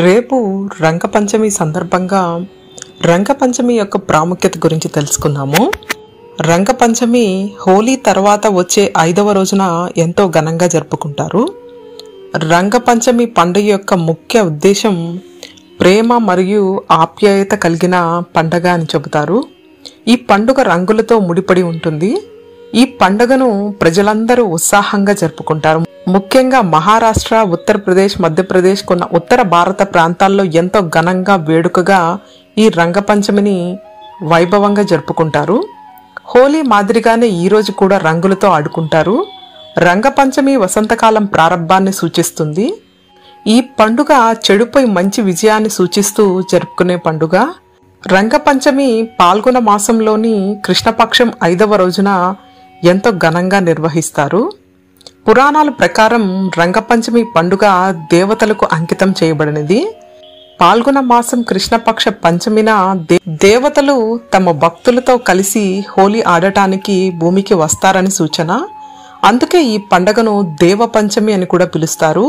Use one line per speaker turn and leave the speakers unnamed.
రేపు రంగపంచమి సందర్భంగా రంగపంచమి యొక్క ప్రాముఖ్యత గురించి తెలుసుకుందాము. రంగపంచమి హోలీ తర్వాత వచ్చే 5వ రోజున ఎంతో ఘనంగా జరుపుకుంటారు. రంగపంచమి పండుగ యొక్క ముఖ్య ఉద్దేశం ప్రేమ మరియు ఆప్యాయత కలిగిన పండగ అని చెబుతారు. ఈ పండుగ రంగులతో ముడిపడి ఉంటుంది. ఈ పండుగను ప్రజలందరూ ఉత్సాహంగా జరుపుకుంటారు. ముఖ్యంగా మహారాష్ట్ర, ఉత్తరప్రదేశ్, మధ్యప్రదేశ్ కొన్న ఉత్తర భారత ప్రాంతాల్లో ఎంతో ఘనంగా వేడుకగా ఈ రంగపంచమిని వైభవంగా జరుపుకుంటారు. హోలీ మాదిరిగానే ఈరోజు కూడా రంగులతో ఆడుకుంటారు. రంగపంచమి వసంతకాలం ప్రారంభాన్ని సూచిస్తుంది. ఈ పండుగ చెడుపై మంచి విజయాన్ని సూచిస్తూ జరుపుకునే పండుగ. రంగపంచమి పాల్గొన మాసంలోని కృష్ణపక్షం 5వ రోజున ఎంతో ఘనంగా నిర్వహిస్తారు. పురాణాల ప్రకారం రంగపంచమి పండుగ దేవతలకు అంకితం చేయబడినది. పాల్గొన మాసం కృష్ణపక్ష పంచమిన దేవతలు తమ భక్తులతో కలిసి హోలీ ఆడటానికి భూమికి వస్తారని సూచన. అందుకే ఈ పండుగను దేవ పంచమి అని కూడా పిలుస్తారు.